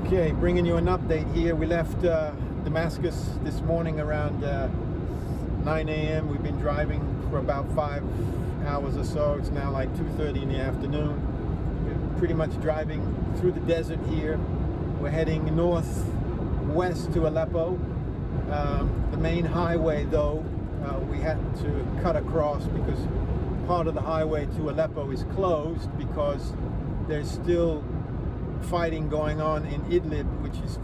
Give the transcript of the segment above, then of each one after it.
Okay, bringing you an update here. We left Damascus this morning around 9 a.m. We've been driving for about 5 hours or so. It's now like 2:30 in the afternoon. We're pretty much driving through the desert here. We're heading northwest to Aleppo. The main highway, though, we had to cut across because part of the highway to Aleppo is closed because there's still fighting going on in Idlib, which is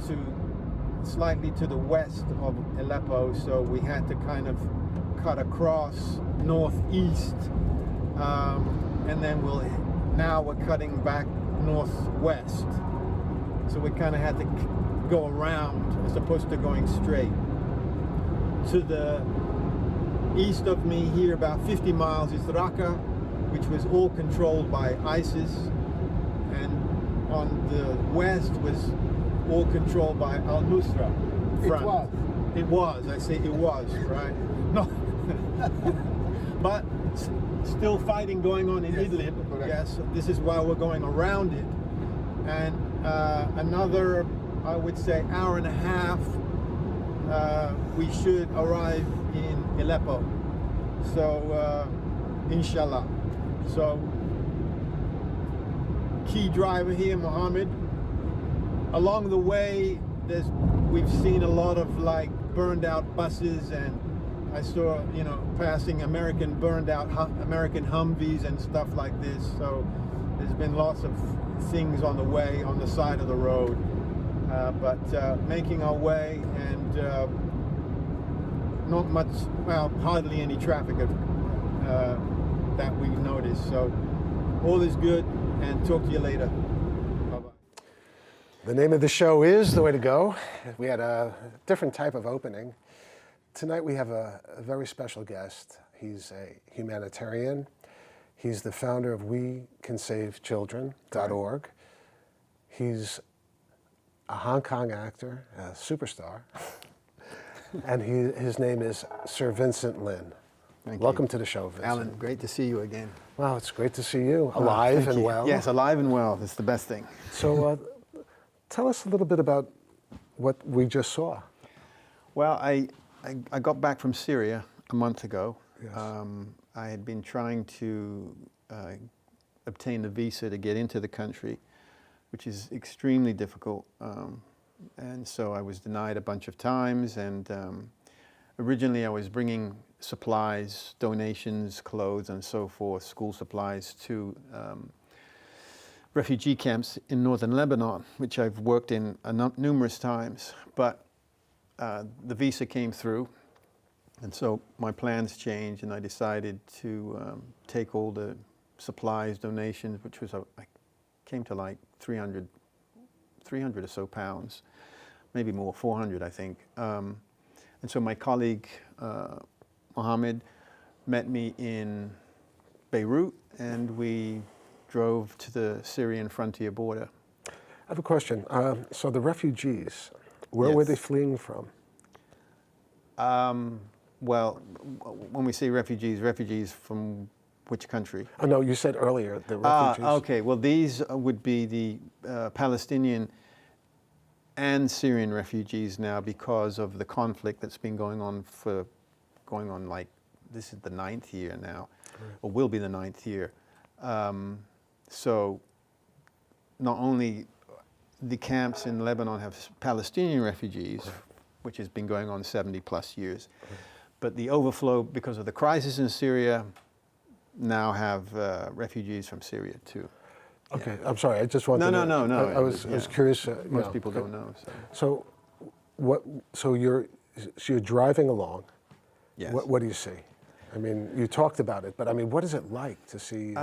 slightly to the west of Aleppo. So we had to kind of cut across northeast, and then now we're cutting back northwest. So we kind of had to go around as opposed to going straight. To the east of me here, about 50 miles, is Raqqa, which was all controlled by ISIS, and on the west was all controlled by Al-Nusra front. It was. I say it was, right? No. But still fighting going on in Idlib. Yes, this is why we're going around it. And another, I would say, hour and a half, we should arrive in Aleppo. So, inshallah. So, key driver here, Mohammed. Along the way, we've seen a lot of like burned out buses, and I saw, passing burned out American Humvees and stuff like this. So there's been lots of things on the way, on the side of the road. But making our way, and not much, well, hardly any traffic that we noticed. So all is good, and talk to you later. Bye-bye. The name of the show is The Way to Go. We had a different type of opening. Tonight we have a very special guest. He's a humanitarian. He's the founder of WeCanSaveChildren.org. He's a Hong Kong actor, a superstar, and his name is Sir Vincent Lyn. Welcome to the show, Vincent. Alan, great to see you again. Wow, it's great to see you, alive and well. Yes, alive and well. That's the best thing. So tell us a little bit about what we just saw. Well, I got back from Syria a month ago. Yes. I had been trying to obtain the visa to get into the country, which is extremely difficult. And so I was denied a bunch of times. And originally I was bringing supplies, donations, clothes, and so forth, school supplies to refugee camps in northern Lebanon, which I've worked in numerous times. But the visa came through, and so my plans changed, and I decided to take all the supplies, donations, which was, came to like 300 or so pounds, maybe more, 400, I think. And so my colleague, Mohammed, met me in Beirut, and we drove to the Syrian frontier border. I have a question. So the refugees, where were they fleeing from? Well, when we say refugees from which country? Oh, no, you said earlier the refugees. Okay, well, these would be the Palestinian and Syrian refugees now because of the conflict that's been going on like, this is the 9th year now, or will be the 9th year. So not only the camps in Lebanon have Palestinian refugees, which has been going on 70 plus years, but the overflow because of the crisis in Syria now have refugees from Syria too. Okay, I'm sorry. I just wanted No. I was curious. Most people don't know. So you're driving along. Yes. What do you see? I mean, you talked about it, but I mean, what is it like to see?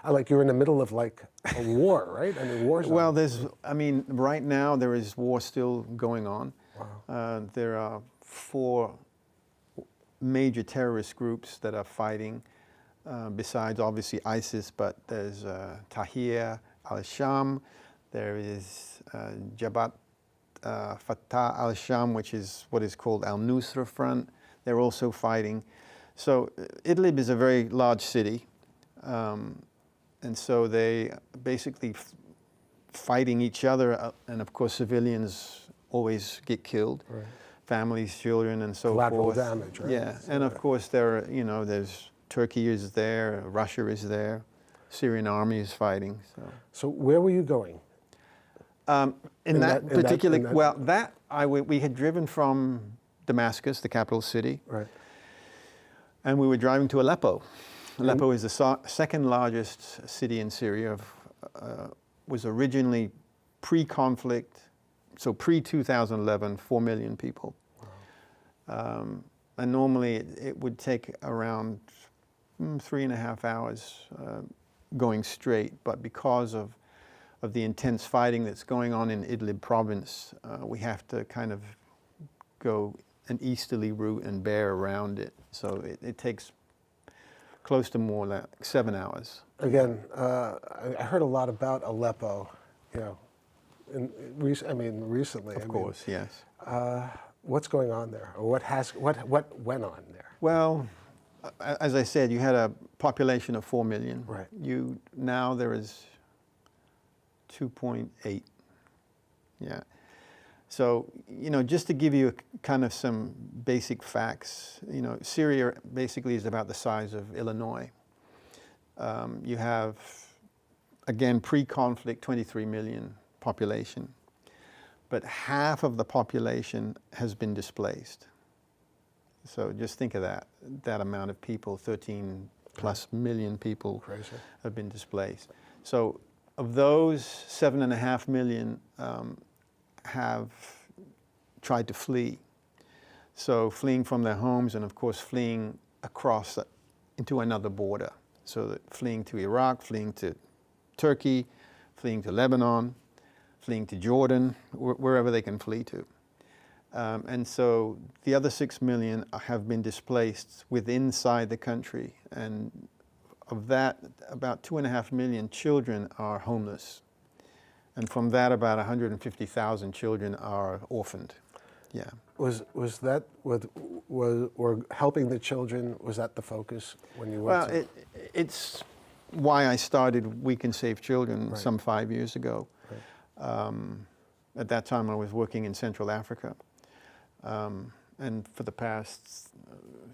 Like you're in the middle of like a war, right? I mean, war's well, right now there is war still going on. Wow. There are 4 major terrorist groups that are fighting. Besides obviously ISIS, but there's Tahrir al-Sham, there is Jabhat Fatah al-Sham, which is what is called al-Nusra Front. They're also fighting. So Idlib is a very large city, and so they basically fighting each other, and of course civilians always get killed, Right. families, children, and so Collateral forth. damage, right? Yeah, and of course there's Turkey is there, Russia is there, Syrian army is fighting. So where were you going? In that particular, we we had driven from Damascus, the capital city, Right. and we were driving to Aleppo. Aleppo is the second largest city in Syria. Was originally pre-conflict, so pre-2011, 4 million people. Wow. And normally it would take around 3.5 hours going straight, but because of the intense fighting that's going on in Idlib province, we have to kind of go an easterly route and bear around it. So it takes close to more like 7 hours. Again, I heard a lot about Aleppo, recently. Of course, yes. What's going on there, or what went on there? Well, as I said, you had a population of 4 million. Right. Now there is 2.8. Yeah. So, just to give you kind of some basic facts, Syria basically is about the size of Illinois. You have, again, pre-conflict, 23 million population, but half of the population has been displaced. So just think of that amount of people, 13 plus million people. Crazy. Have been displaced. So of those, 7.5 million have tried to flee. So fleeing from their homes and of course fleeing across into another border. So that fleeing to Iraq, fleeing to Turkey, fleeing to Lebanon, fleeing to Jordan, wherever they can flee to. And so the other 6 million have been displaced inside the country. And of that, about 2.5 million children are homeless. And from that, about 150,000 children are orphaned. Yeah. Was that or helping the children? Was that the focus when you went? Well, it's why I started We Can Save Children Right. some 5 years ago. Right. At that time, I was working in Central Africa, and for the past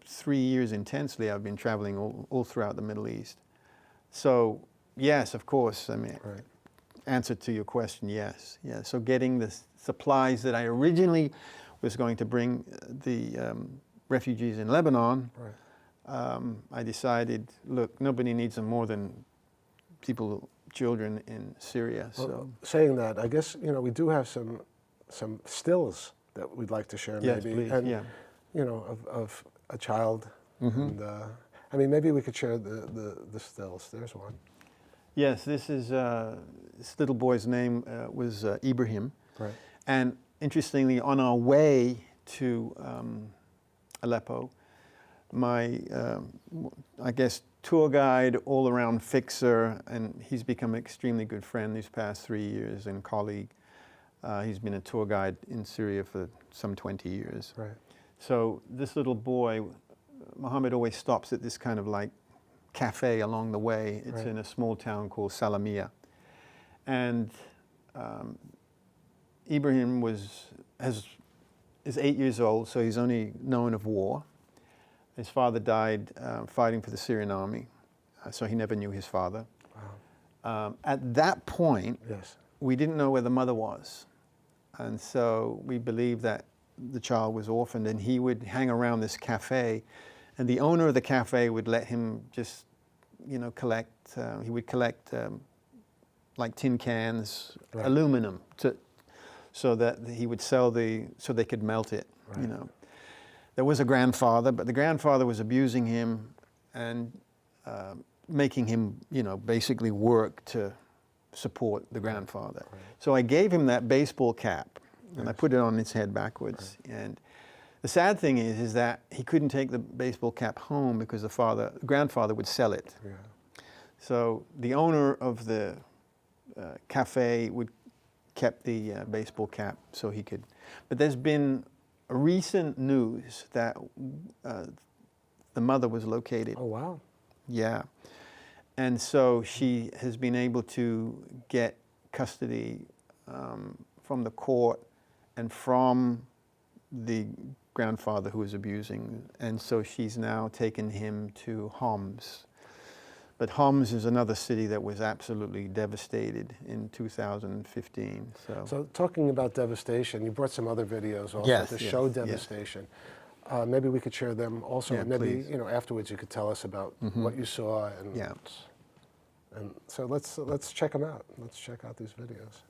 3 years intensely, I've been traveling all throughout the Middle East. So yes, of course. I mean. Right. Answer to your question, yes. Yeah. So getting the supplies that I originally was going to bring the refugees in Lebanon, Right. I decided, look, nobody needs them more than children in Syria. Well, So saying that, I guess we do have some stills that we'd like to share, yes, maybe, please. and Yeah. of a child, Mm-hmm. and maybe we could share the stills. There's one. Yes, this little boy's name was Ibrahim. Right. And interestingly, on our way to Aleppo, my, I guess, tour guide, all-around fixer, and he's become an extremely good friend these past 3 years and colleague. He's been a tour guide in Syria for some 20 years. Right. So this little boy, Mohammed always stops at this kind of like cafe along the way. It's Right. in a small town called Salamiyah. And Ibrahim is 8 years old, so he's only known of war. His father died fighting for the Syrian army, so he never knew his father. Wow. At that point, Yes. we didn't know where the mother was. And so we believed that the child was orphaned, and he would hang around this cafe, and the owner of the cafe would let him just, collect, he would collect like tin cans, Right. aluminum, so that he would sell so they could melt it, Right. There was a grandfather, but the grandfather was abusing him and making him, basically work to support the grandfather. Right. So I gave him that baseball cap, and I Yes. put it on his head backwards. Right. And the sad thing is that he couldn't take the baseball cap home because the grandfather would sell it. Yeah. So the owner of the cafe kept the baseball cap so he could. But there's been recent news that the mother was located. Oh wow. Yeah. And so she has been able to get custody from the court and from the grandfather who was abusing, and so she's now taken him to Homs. But Homs is another city that was absolutely devastated in 2015. So talking about devastation, you brought some other videos also to show devastation. Yes. Maybe we could share them also. Yeah, maybe please. Afterwards you could tell us about what you saw and so let's check them out. Let's check out these videos.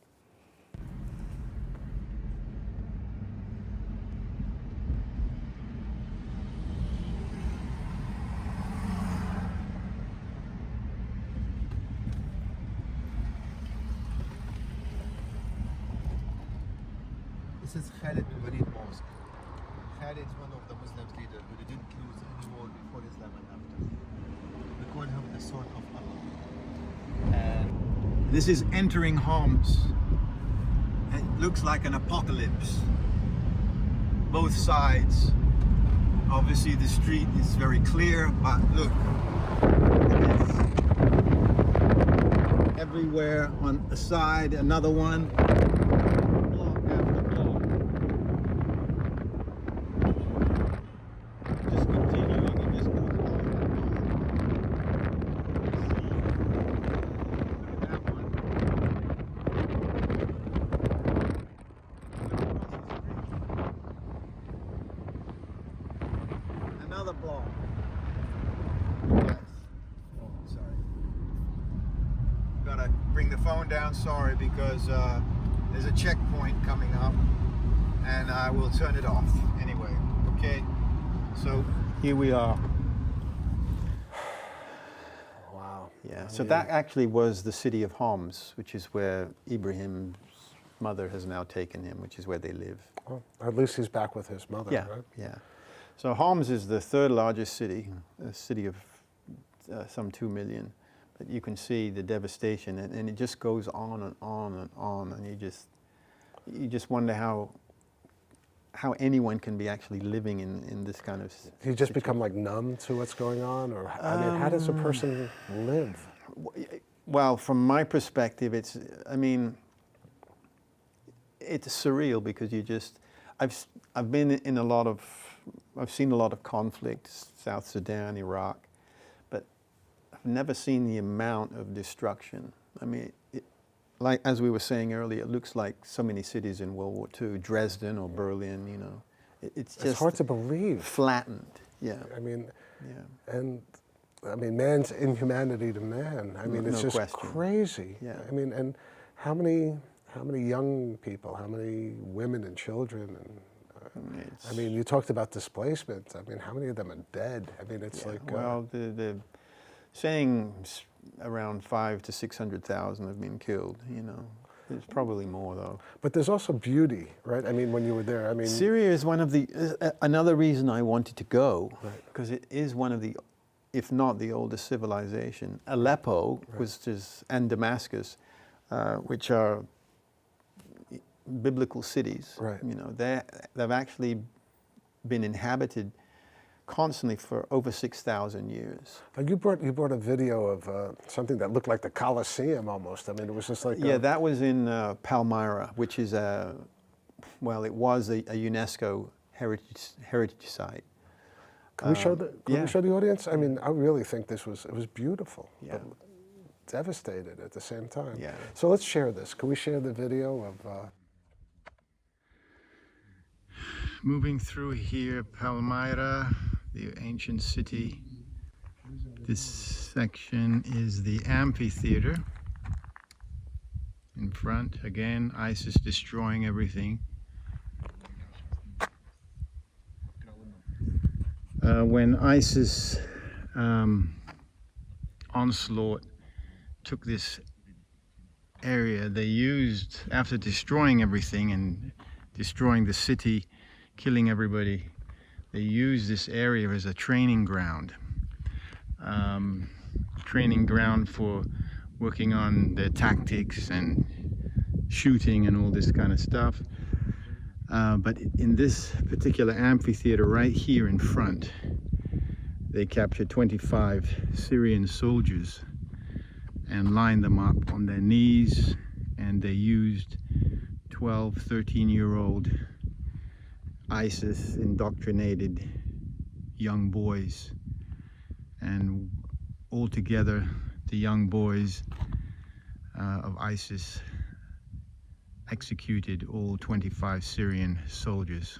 This is Khalid al-Walid Mosque. Khalid is one of the Muslim leaders who didn't lose any war before Islam and after. We call him the sword of Allah. And this is entering Homs. It looks like an apocalypse. Both sides. Obviously the street is very clear, but look. Everywhere on the side, another one. Another block. Yes. Oh, sorry. Gotta bring the phone down, sorry, because there's a checkpoint coming up and I will turn it off anyway. Okay, so here we are. Wow. Yeah, so that actually was the city of Homs, which is where Ibrahim's mother has now taken him, which is where they live. Well, at least he's back with his mother, right? Yeah. So Homs is the third largest city, a city of some 2 million. But you can see the devastation, and it just goes on and on and on, and you just wonder how anyone can be actually living in this kind of situation. You just become like numb to what's going on, or I mean, how does a person live? Well, from my perspective, it's surreal because I've been in I've seen a lot of conflicts, South Sudan, Iraq, but I've never seen the amount of destruction. I mean, like as we were saying earlier, it looks like so many cities in World War II, Dresden or Berlin, It's just hard to believe. Flattened, yeah. I mean, and I mean, man's inhumanity to man. I mean, it's no just question. Crazy. Yeah. I mean, and how many young people, how many women and children, and I mean, you talked about displacement. I mean, how many of them are dead? I mean, it's like well, the saying around 500,000 to 600,000 have been killed. There's probably more though. But there's also beauty, right? I mean, when you were there, I mean, Syria is one of the another reason I wanted to go, because it is one of the, if not the oldest civilization. Aleppo, and Damascus, which are biblical cities. Right. They've actually been inhabited constantly for over 6,000 years. You brought a video of something that looked like the Colosseum almost. I mean, it was just like that was in Palmyra, which is it was a UNESCO heritage site. Can we show the audience? I mean, I really think it was beautiful. Yeah. But devastated at the same time. Yeah. So let's share this. Can we share the video of? Moving through here, Palmyra, the ancient city. This section is the amphitheater. In front, again, ISIS destroying everything. When ISIS onslaught took this area, they used, after destroying everything and destroying the city, killing everybody, they used this area as a training ground. For working on their tactics and shooting and all this kind of stuff. But in this particular amphitheater right here in front, they captured 25 Syrian soldiers and lined them up on their knees and they used 12, 13-year-old ISIS indoctrinated young boys, and altogether the young boys of ISIS executed all 25 Syrian soldiers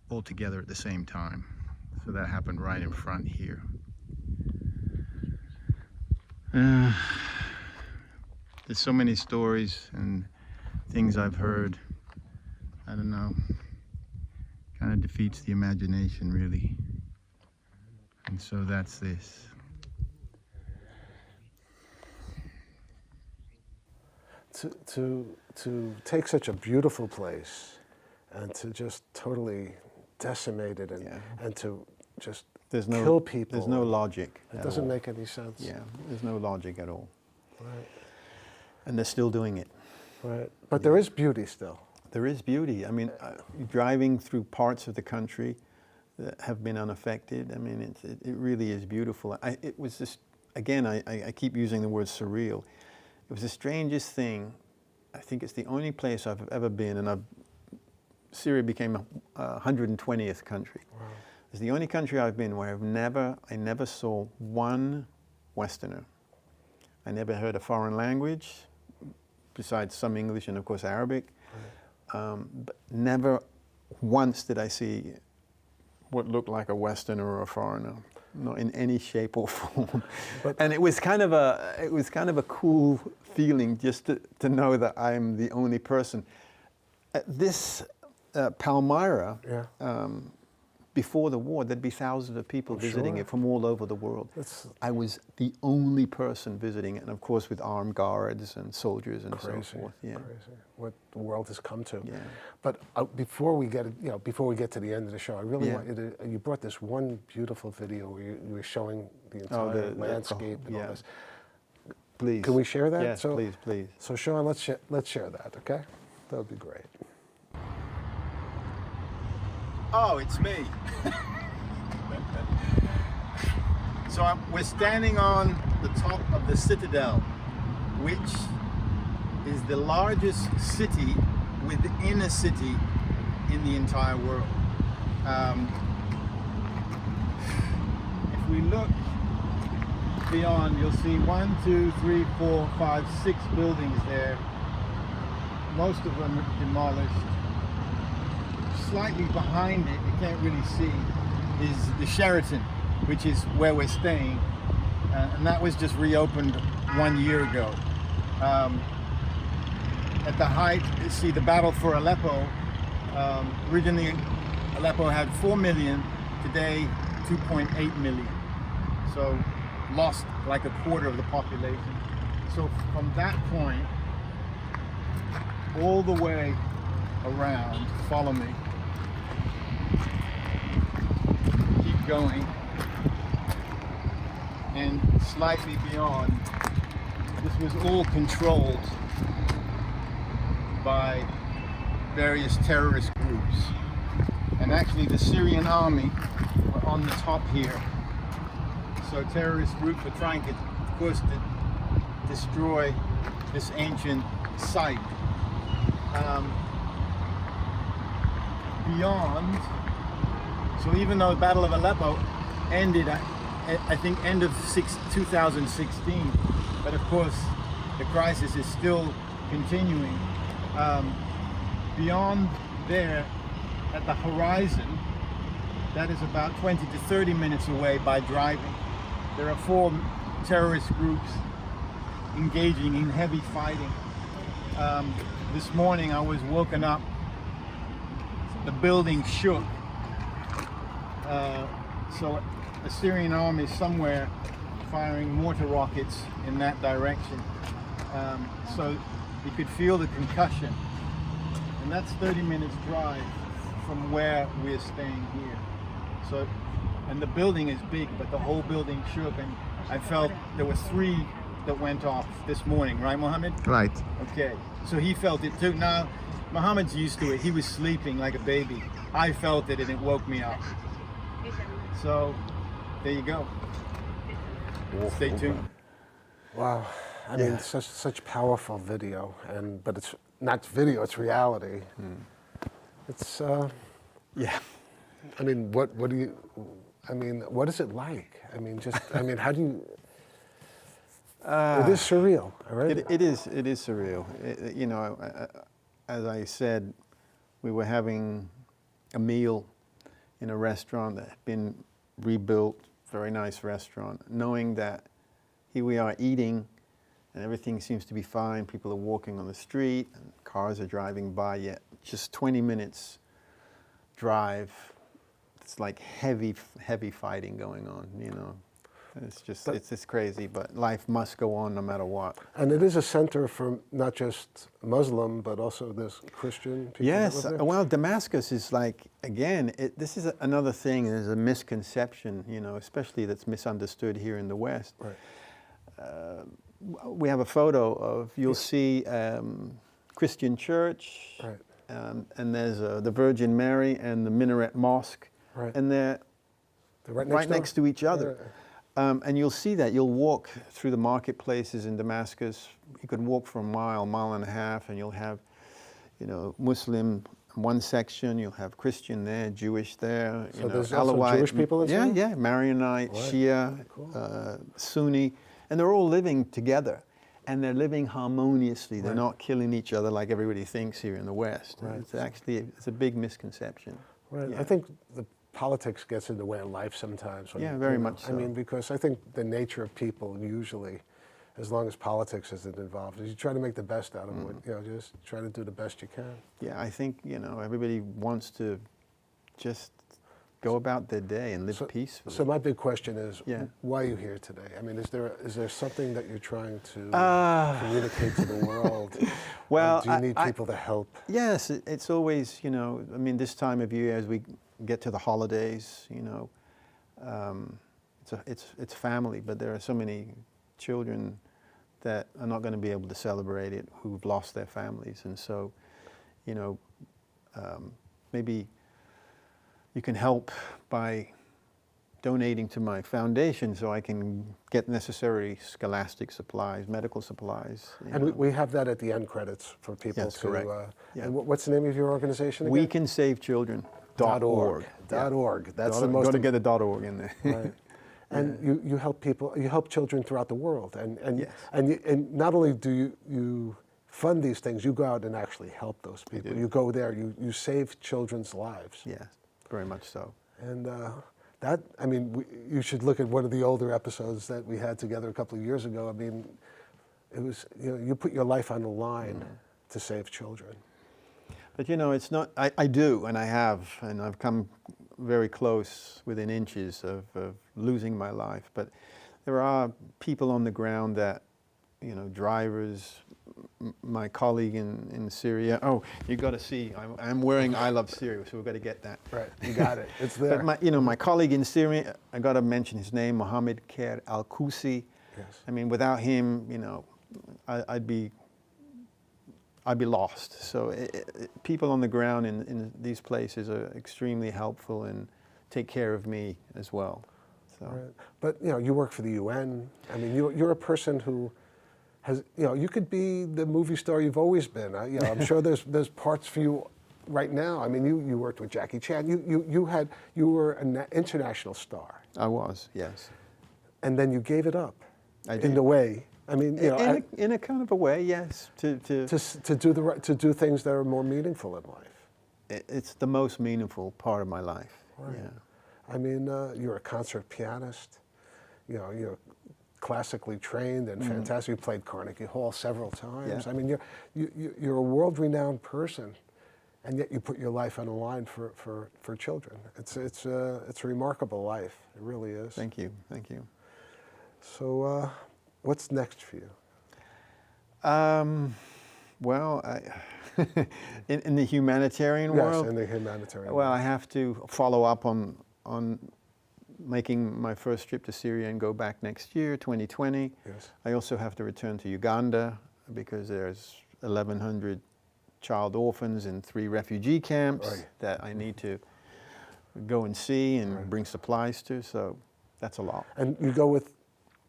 all together at the same time. So that happened right in front here. There's so many stories and things I've heard. I don't know. Kind of defeats the imagination, really. And so that's this. To take such a beautiful place and to just totally decimate it and to just kill people. There's no logic. It doesn't make any sense. Yeah, there's no logic at all. Right. And they're still doing it. Right. But there is beauty still. There is beauty. I mean, driving through parts of the country that have been unaffected, I mean, it really is beautiful. It was just, again, I keep using the word surreal. It was the strangest thing. I think it's the only place I've ever been, and Syria became a 120th country. Wow. It's the only country I've been where I never saw one Westerner. I never heard a foreign language, besides some English and of course Arabic. Right. But never once did I see what looked like a Westerner or a foreigner, not in any shape or form. And it was kind of a cool feeling just to know that I'm the only person. This Palmyra, before the war, there'd be thousands of people visiting it from all over the world. I was the only person visiting it, and of course with armed guards and soldiers and so forth. Yeah. Crazy. What the world has come to. Yeah. But before we get to the end of the show, I really want you to. You brought this one beautiful video where you were showing the entire landscape and all this. Please. Can we share that? Yes, please. So Sean, let's share that. Okay, that would be great. Oh, it's me. So we're standing on the top of the Citadel, which is the largest city within a city in the entire world. If we look beyond, you'll see 1, 2, 3, 4, 5, 6 buildings there. Most of them demolished. Slightly behind it, you can't really see, is the Sheraton, which is where we're staying, and that was just reopened 1 year ago. At the height, you see the battle for Aleppo. Originally, Aleppo had 4 million, today 2.8 million. So lost like a quarter of the population. So from that point, all the way around, follow me, keep going, and slightly beyond, this was all controlled by various terrorist groups. And actually the Syrian army were on the top here. So terrorist groups were trying to, of course, to destroy this ancient site. Beyond, so even though the Battle of Aleppo ended, I think, end of 2016, but of course the crisis is still continuing. Beyond there, at the horizon, that is about 20 to 30 minutes away by driving. There are 4 terrorist groups engaging in heavy fighting. This morning I was woken up, the building shook. So the Syrian army is somewhere firing mortar rockets in that direction. So you could feel the concussion. And that's 30 minutes drive from where we're staying here. So, and the building is big, but the whole building shook, and I felt there were 3 that went off this morning, right, Mohammed? Right. Okay, so he felt it too. Now, Mohammed's used to it. He was sleeping like a baby. I felt it and it woke me up. So, there you go. Stay tuned. Wow. I mean, such powerful video, but it's not video; it's reality. It's Yeah. I mean, what do you? I mean, what is it like? I mean, I mean, how do you? It is surreal, right? It is surreal. You know, as I said, we were having a meal in a restaurant that had been rebuilt, very nice restaurant, knowing that here we are eating and everything seems to be fine. People are walking on the street and cars are driving by, yet just 20 minutes drive, it's like heavy fighting going on, you know. It's just, it's crazy, but life must go on no matter what. And it is a center for not just Muslim, but also there's Christian people. Yes, that live there? well, Damascus is like, again, this is another thing, there's a misconception, you know, especially that's misunderstood here in the West. Right. We have a photo of, you'll see Christian church, Right. And there's the Virgin Mary and the Minaret Mosque, Right. and they're right next to each other. Yeah. And you'll see that. You'll walk through the marketplaces in Damascus. You could walk for a mile and a half, and you'll have, you know, Muslim in one section, you'll have Christian there, Jewish there. So there's also Jewish people in Yeah, yeah, Maronite, Right. Shia, Cool. Sunni, and they're all living together. And they're living harmoniously. They're Right. not killing each other like everybody thinks here in the West. Right. It's actually, it's a big misconception. Right. Yeah. I think the politics gets in the way of life sometimes. Yeah, very much so. I mean, because I think the nature of people usually, as long as politics isn't involved, is you try to make the best out of it. You know, just try to do the best you can. Yeah, I think, you know, everybody wants to just go about their day and live peacefully. So my big question is, Yeah. why are you here today? I mean, is there something that you're trying to communicate to the world? Well, do you need people to help? Yes, it's always, you know, I mean, this time of year as we get to the holidays, you know, it's family, but there are so many children that are not going to be able to celebrate it who've lost their families. And so, you know, maybe you can help by donating to my foundation so I can get necessary scholastic supplies, medical supplies. And we have that at the end credits for people Yes, to. correct. Yeah. And what's the name of your organization again? We can save children. .org. .org. That's the most. Got to get the .org in there. Right. And you help people. You help children throughout the world. And Yes. and not only do you fund these things, you go out and actually help those people. do. You go there. You save children's lives. Yes, very much so. And that, I mean, you should look at one of the older episodes that we had together a couple of years ago. I mean, it was, you know, you put your life on the line to save children. But you know, it's not, I do, and I have, and I've come very close within inches of losing my life. But there are people on the ground that, you know, drivers, my colleague in Syria. Oh, you got to see, I'm wearing I Love Syria, so we've got to get that. Right, you got it. It's there. But my colleague in Syria, I got to mention his name, Mohammed Kher Al-Kusi. Yes. I mean, without him, you know, I'd be lost. So people on the ground in these places are extremely helpful and take care of me as well. So. Right. But you know, you work for the UN. I mean, you're a person who has, you know, you could be the movie star you've always been. You know, I'm sure there's parts for you right now. I mean, you worked with Jackie Chan. You were an international star. I was, yes. And then you gave it up. I did. In a way. I mean, you know, in a kind of a way, yes. To do things that are more meaningful in life. It's the most meaningful part of my life. Right. Yeah. I mean, you're a concert pianist. You know, you're classically trained and fantastic. You played Carnegie Hall several times. Yeah. I mean, you're a world-renowned person, and yet you put your life on the line for children. It's a remarkable life. It really is. Thank you. Thank you. So, what's next for you? Well, in the humanitarian world. Yes, in the humanitarian. Well, I have to follow up on making my first trip to Syria and go back next year, 2020. Yes. I also have to return to Uganda because there's 1,100 child orphans in 3 refugee camps that I need to go and see and bring supplies to. So that's a lot. And you go with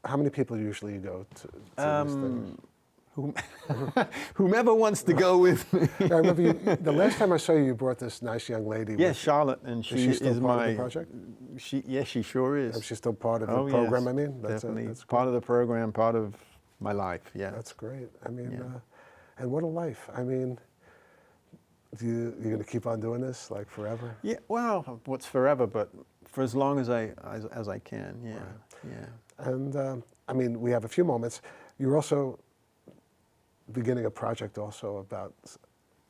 how many people usually go to this thing? Whomever wants to go with me. I remember the last time I saw you, you brought this nice young lady. Yes, with, Charlotte, and is she she still is part my of the project? Yes, she sure is. Is she still part of the Oh, program? yes, I mean, definitely that's part of the program, part of my life. Yeah, That's great. I mean, Yeah. and what a life. I mean, you're going to keep on doing this like forever? yeah. Well, what's forever, but for as long as I can. Yeah, yeah. And I mean, we have a few moments. You're also beginning a project also about,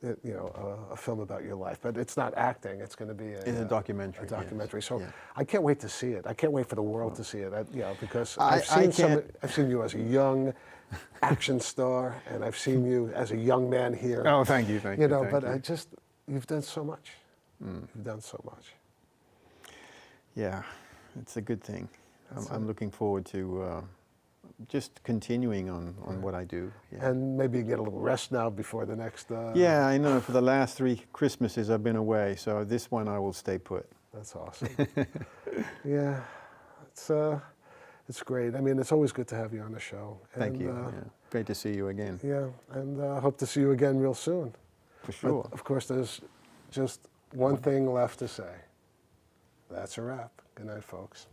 you know, a film about your life, but it's not acting. It's going to be It's a documentary. A documentary. Yes. So Yeah. I can't wait to see it. I can't wait for the world to see it. You know, because I can't- I've seen you as a young action star, and I've seen you as a young man here. Oh, thank you, thank you. You know, thank but you. you've done so much. You've done so much. Yeah, it's a good thing. That's I'm looking forward to just continuing on what I do. Yeah. And maybe get a little rest now before the next. Yeah, I know. For the last 3 Christmases, I've been away, so this one I will stay put. That's awesome. Yeah, it's great. I mean, it's always good to have you on the show. Thank And, you. Yeah. Great to see you again. Yeah, and hope to see you again real soon. For sure. But of course, there's just one thing left to say. That's a wrap. Good night, folks.